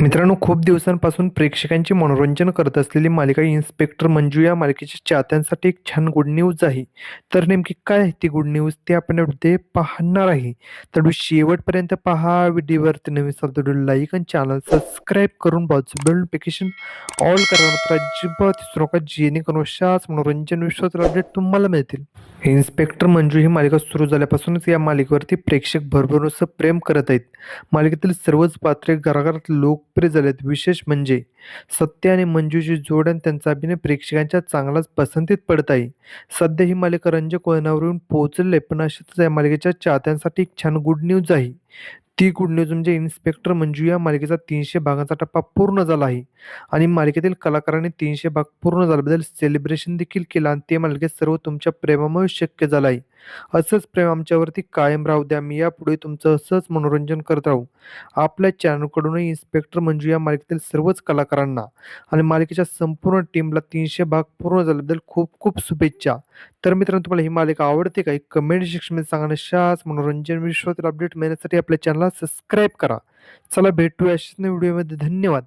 मित्रांनो, खूप दिवसांपासून प्रेक्षकांचे मनोरंजन करत असलेली मालिका इन्स्पेक्टर मंजू या मालिकेच्या चाहत्यांसाठी एक छान गुड न्यूज आहे. तर नेमकी काय आहे ती गुड न्यूज ते आपण यामध्ये पाहणार आहे. तर व्हिडिओ शेवटपर्यंत पहा. व्हिडिओवरती नवीन असाल तर लाईक आणि चॅनल सबस्क्राईब करून बाजू बेल नोटिफिकेशन ऑल करा. तर अजिबात विसरू नका, जेणेकरून अशाच मनोरंजन विश्वातील अपडेट तुम्हाला मिळतील. इन्स्पेक्टर मंजू ही मालिका सुरू झाल्यापासूनच या मालिकेवरती प्रेक्षक भरभरून असं प्रेम करत आहेत. मालिकेतील सर्वच पात्रे घराघरात लोकप्रिय झालेत. विशेष म्हणजे सत्य आणि मंजूची जोड आणि त्यांचा अभिनय प्रेक्षकांच्या चांगलाच पसंतीत पडत आहे. सध्या ही मालिका रंजक वळणावर येऊन पोहोचलेली आहे, पण अशाच या मालिकेच्या चाहत्यांसाठी एक छान गुड न्यूज आहे. ती गुड न्यूज म्हणजे इन्स्पेक्टर मंजू या मालिकेचा 300 भागांचा टप्पा पूर्ण झाला आहे आणि मालिकेतील कलाकारांनी 300 भाग पूर्ण झाल्याबद्दल सेलिब्रेशन देखील केलं आणि ते मालिकेत सर्व तुमच्या प्रेमामुळे शक्य झालं आहे. असंच प्रेम आमच्यावरती कायम राहू द्या. मी यापुढे तुमचं असंच मनोरंजन करत राहू. आपल्या चॅनलकडूनही इन्स्पेक्टर मंजू या मालिकेतील सर्वच कलाकारांना आणि मालिकेच्या संपूर्ण टीमला 300 भाग पूर्ण झाल्याबद्दल खूप खूप शुभेच्छा. तर मित्रांनो, तुम्हाला ही मालिका आवडते का? कमेंट सेक्शनमध्ये सांगा. अशाच मनोरंजन विश्वातील अपडेट मिळण्यासाठी आपल्या चॅनलला सबस्क्राईब करा. चला भेटूया अशाच व्हिडिओमध्ये. धन्यवाद.